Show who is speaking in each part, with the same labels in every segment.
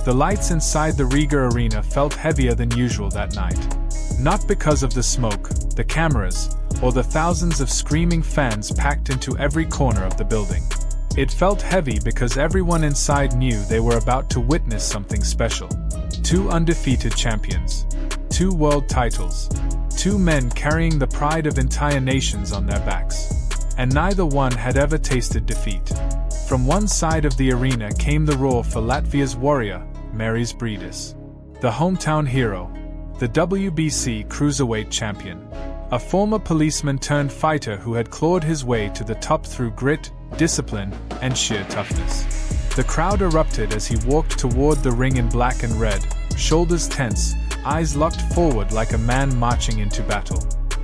Speaker 1: The lights inside the Riga Arena felt heavier than usual that night. Not because of the smoke, the cameras, or the thousands of screaming fans packed into every corner of the building. It felt heavy because everyone inside knew they were about to witness something special. 2 undefeated champions. 2 world titles. 2 men carrying the pride of entire nations on their backs. And neither one had ever tasted defeat. From one side of the arena came the roar for Latvia's warrior, Mairis Briedis. The hometown hero. The WBC Cruiserweight champion. A former policeman turned fighter who had clawed his way to the top through grit, discipline, and sheer toughness. The crowd erupted as he walked toward the ring in black and red, shoulders tense, eyes locked forward like a man marching into battle.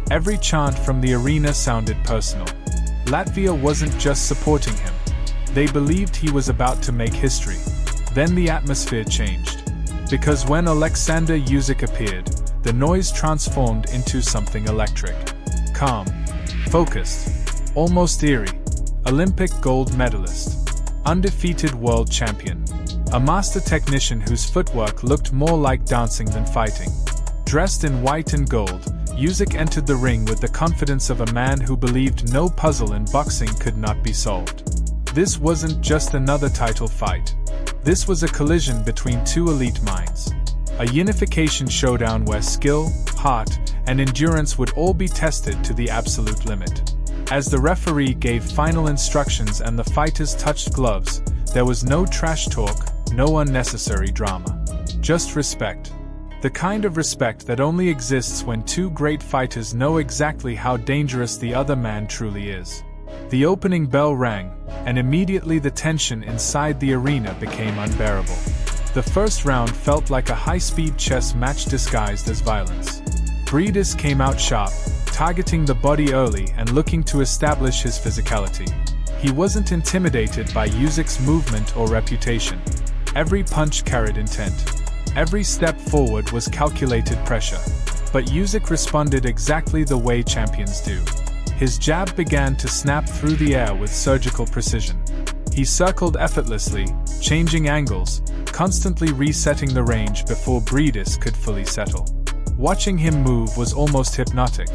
Speaker 1: Every chant from the arena sounded personal. Latvia wasn't just supporting him. They believed he was about to make history. Then the atmosphere changed. Because when Oleksandr Usyk appeared, the noise transformed into something electric. Calm. Focused. Almost eerie. Olympic gold medalist. Undefeated world champion. A master technician whose footwork looked more like dancing than fighting. Dressed in white and gold, Usyk entered the ring with the confidence of a man who believed no puzzle in boxing could not be solved. This wasn't just another title fight. This was a collision between 2 elite minds. A unification showdown where skill, heart, and endurance would all be tested to the absolute limit. As the referee gave final instructions and the fighters touched gloves, there was no trash talk, no unnecessary drama. Just respect. The kind of respect that only exists when 2 great fighters know exactly how dangerous the other man truly is. The opening bell rang, and immediately the tension inside the arena became unbearable. The first round felt like a high-speed chess match disguised as violence. Briedis came out sharp, targeting the body early and looking to establish his physicality. He wasn't intimidated by Usyk's movement or reputation. Every punch carried intent. Every step forward was calculated pressure. But Usyk responded exactly the way champions do. His jab began to snap through the air with surgical precision. He circled effortlessly, changing angles, constantly resetting the range before Briedis could fully settle. Watching him move was almost hypnotic.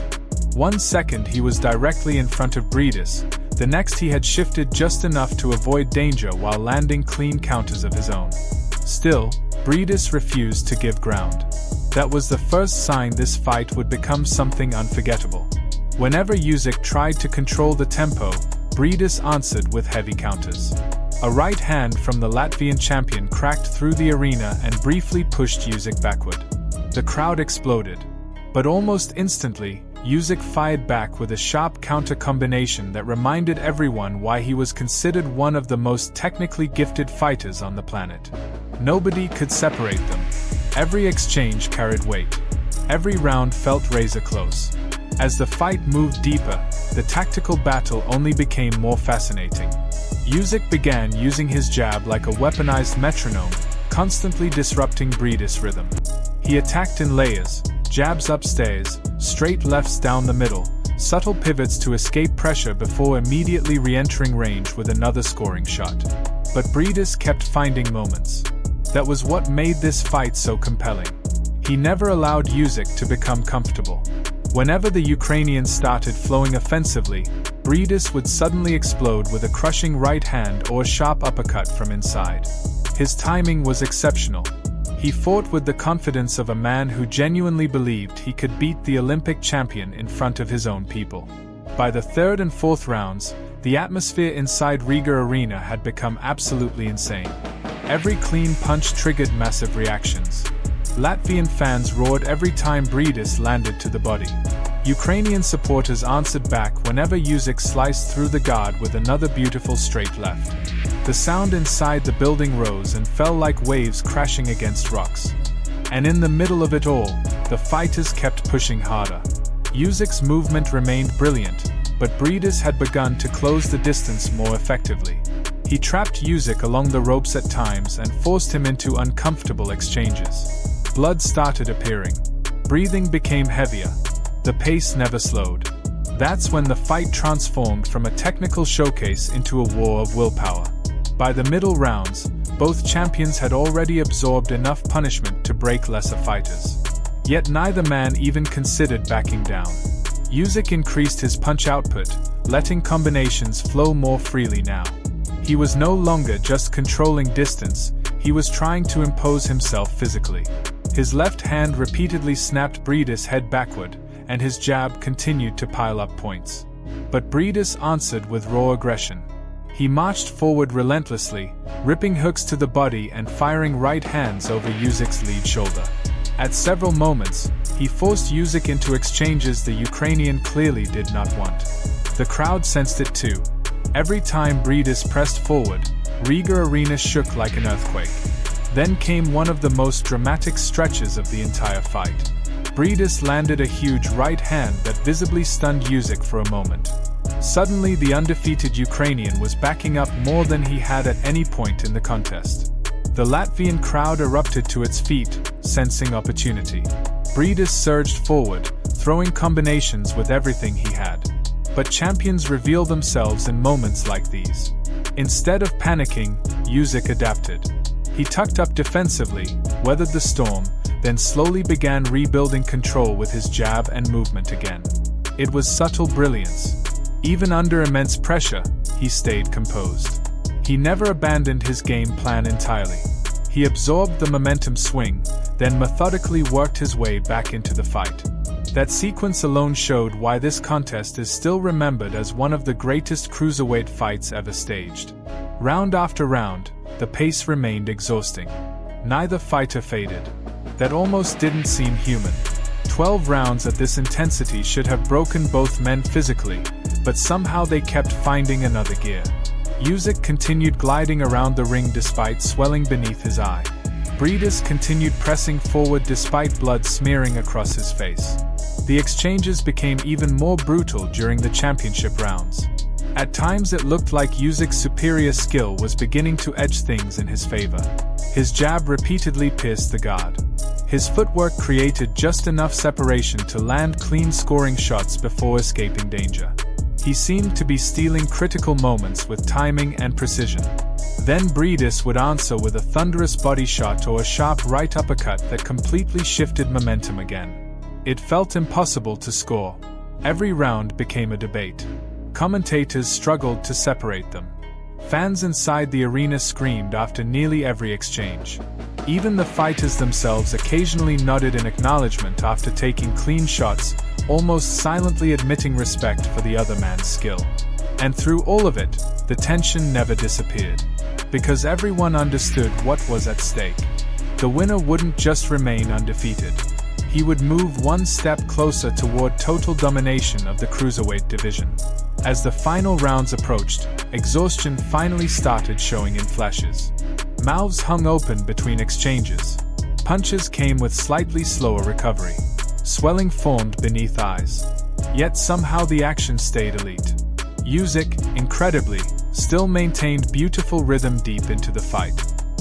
Speaker 1: 1 second he was directly in front of Briedis, the next he had shifted just enough to avoid danger while landing clean counters of his own. Still, Briedis refused to give ground. That was the first sign this fight would become something unforgettable. Whenever Usyk tried to control the tempo, Briedis answered with heavy counters. A right hand from the Latvian champion cracked through the arena and briefly pushed Usyk backward. The crowd exploded. But almost instantly, Usyk fired back with a sharp counter combination that reminded everyone why he was considered one of the most technically gifted fighters on the planet. Nobody could separate them. Every exchange carried weight. Every round felt razor close. As the fight moved deeper, the tactical battle only became more fascinating. Usyk began using his jab like a weaponized metronome, constantly disrupting Briedis' rhythm. He attacked in layers, jabs upstairs, straight lefts down the middle, subtle pivots to escape pressure before immediately re-entering range with another scoring shot. But Briedis kept finding moments. That was what made this fight so compelling. He never allowed Usyk to become comfortable. Whenever the Ukrainian started flowing offensively, Briedis would suddenly explode with a crushing right hand or a sharp uppercut from inside. His timing was exceptional. He fought with the confidence of a man who genuinely believed he could beat the Olympic champion in front of his own people. By the 3rd and 4th rounds, the atmosphere inside Riga Arena had become absolutely insane. Every clean punch triggered massive reactions. Latvian fans roared every time Briedis landed to the body. Ukrainian supporters answered back whenever Usyk sliced through the guard with another beautiful straight left. The sound inside the building rose and fell like waves crashing against rocks. And in the middle of it all, the fighters kept pushing harder. Usyk's movement remained brilliant, but Briedis had begun to close the distance more effectively. He trapped Usyk along the ropes at times and forced him into uncomfortable exchanges. Blood started appearing. Breathing became heavier. The pace never slowed. That's when the fight transformed from a technical showcase into a war of willpower. By the middle rounds, Both champions had already absorbed enough punishment to break lesser fighters. Yet neither man even considered backing down. Usyk increased his punch output, letting combinations flow more freely now. He was no longer just controlling distance, he was trying to impose himself physically. His left hand repeatedly snapped Briedis' head backward, and his jab continued to pile up points. But Briedis answered with raw aggression. He marched forward relentlessly, ripping hooks to the body and firing right hands over Usyk's lead shoulder. At several moments, he forced Usyk into exchanges the Ukrainian clearly did not want. The crowd sensed it too. Every time Briedis pressed forward, Riga Arena shook like an earthquake. Then came one of the most dramatic stretches of the entire fight. Briedis landed a huge right hand that visibly stunned Usyk for a moment. Suddenly the undefeated Ukrainian was backing up more than he had at any point in the contest. The Latvian crowd erupted to its feet, sensing opportunity. Briedis surged forward, throwing combinations with everything he had. But champions reveal themselves in moments like these. Instead of panicking, Usyk adapted. He tucked up defensively, weathered the storm, then slowly began rebuilding control with his jab and movement again. It was subtle brilliance. Even under immense pressure, he stayed composed. He never abandoned his game plan entirely. He absorbed the momentum swing, then methodically worked his way back into the fight. That sequence alone showed why this contest is still remembered as one of the greatest cruiserweight fights ever staged. Round after round, the pace remained exhausting. Neither fighter faded. That almost didn't seem human. 12 rounds at this intensity should have broken both men physically, but somehow they kept finding another gear. Usyk continued gliding around the ring despite swelling beneath his eye. Briedis continued pressing forward despite blood smearing across his face. The exchanges became even more brutal during the championship rounds. At times it looked like Usyk's superior skill was beginning to edge things in his favor. His jab repeatedly pierced the guard. His footwork created just enough separation to land clean scoring shots before escaping danger. He seemed to be stealing critical moments with timing and precision. Then Briedis would answer with a thunderous body shot or a sharp right uppercut that completely shifted momentum again. It felt impossible to score. Every round became a debate. Commentators struggled to separate them. Fans inside the arena screamed after nearly every exchange. Even the fighters themselves occasionally nodded in acknowledgement after taking clean shots, almost silently admitting respect for the other man's skill. And through all of it, the tension never disappeared. Because everyone understood what was at stake. The winner wouldn't just remain undefeated. He would move one step closer toward total domination of the cruiserweight division. As the final rounds approached, exhaustion finally started showing in flashes. Mouths hung open between exchanges. Punches came with slightly slower recovery. Swelling formed beneath eyes. Yet somehow the action stayed elite. Usyk, incredibly, still maintained beautiful rhythm deep into the fight.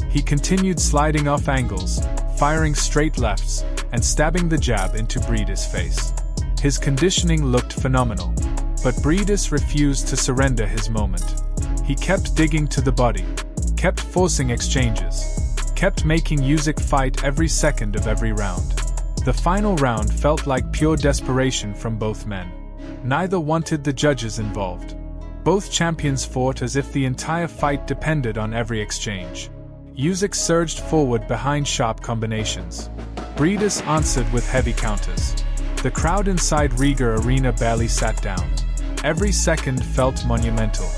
Speaker 1: He continued sliding off angles, firing straight lefts, and stabbing the jab into Briedis' face. His conditioning looked phenomenal. But Briedis refused to surrender his moment. He kept digging to the body, kept forcing exchanges, kept making Usyk fight every second of every round. The final round felt like pure desperation from both men. Neither wanted the judges involved. Both champions fought as if the entire fight depended on every exchange. Usyk surged forward behind sharp combinations. Briedis answered with heavy counters. The crowd inside Riga Arena barely sat down. Every second felt monumental.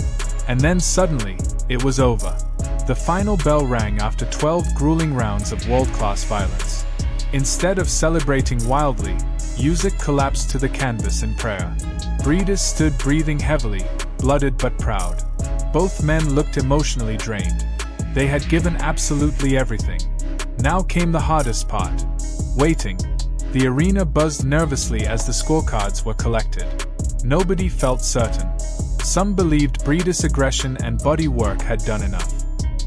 Speaker 1: And then suddenly, it was over. The final bell rang after 12 grueling rounds of world-class violence. Instead of celebrating wildly, Usyk collapsed to the canvas in prayer. Briedis stood breathing heavily, blooded but proud. Both men looked emotionally drained. They had given absolutely everything. Now came the hardest part. Waiting. The arena buzzed nervously as the scorecards were collected. Nobody felt certain. Some believed Briedis' aggression and body work had done enough.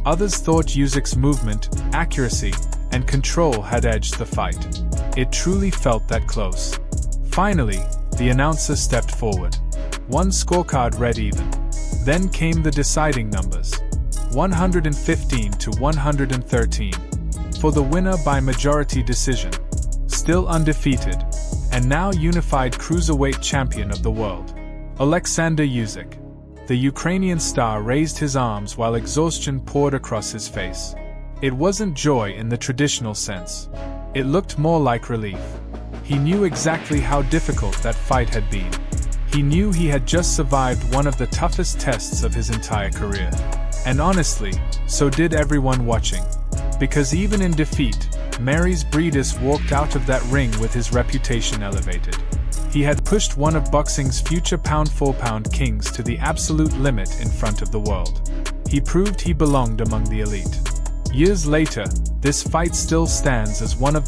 Speaker 1: Others thought Usyk's movement, accuracy, and control had edged the fight. It truly felt that close. Finally, the announcer stepped forward. One scorecard read even. Then came the deciding numbers. 115 to 113. For the winner by majority decision. Still undefeated, and now unified cruiserweight champion of the world. Oleksandr Usyk. The Ukrainian star raised his arms while exhaustion poured across his face. It wasn't joy in the traditional sense. It looked more like relief. He knew exactly how difficult that fight had been. He knew he had just survived one of the toughest tests of his entire career. And honestly, so did everyone watching. Because even in defeat, Mairis Briedis walked out of that ring with his reputation elevated. He had pushed one of boxing's future pound-for-pound kings to the absolute limit in front of the world. He proved he belonged among the elite. Years later, this fight still stands as one of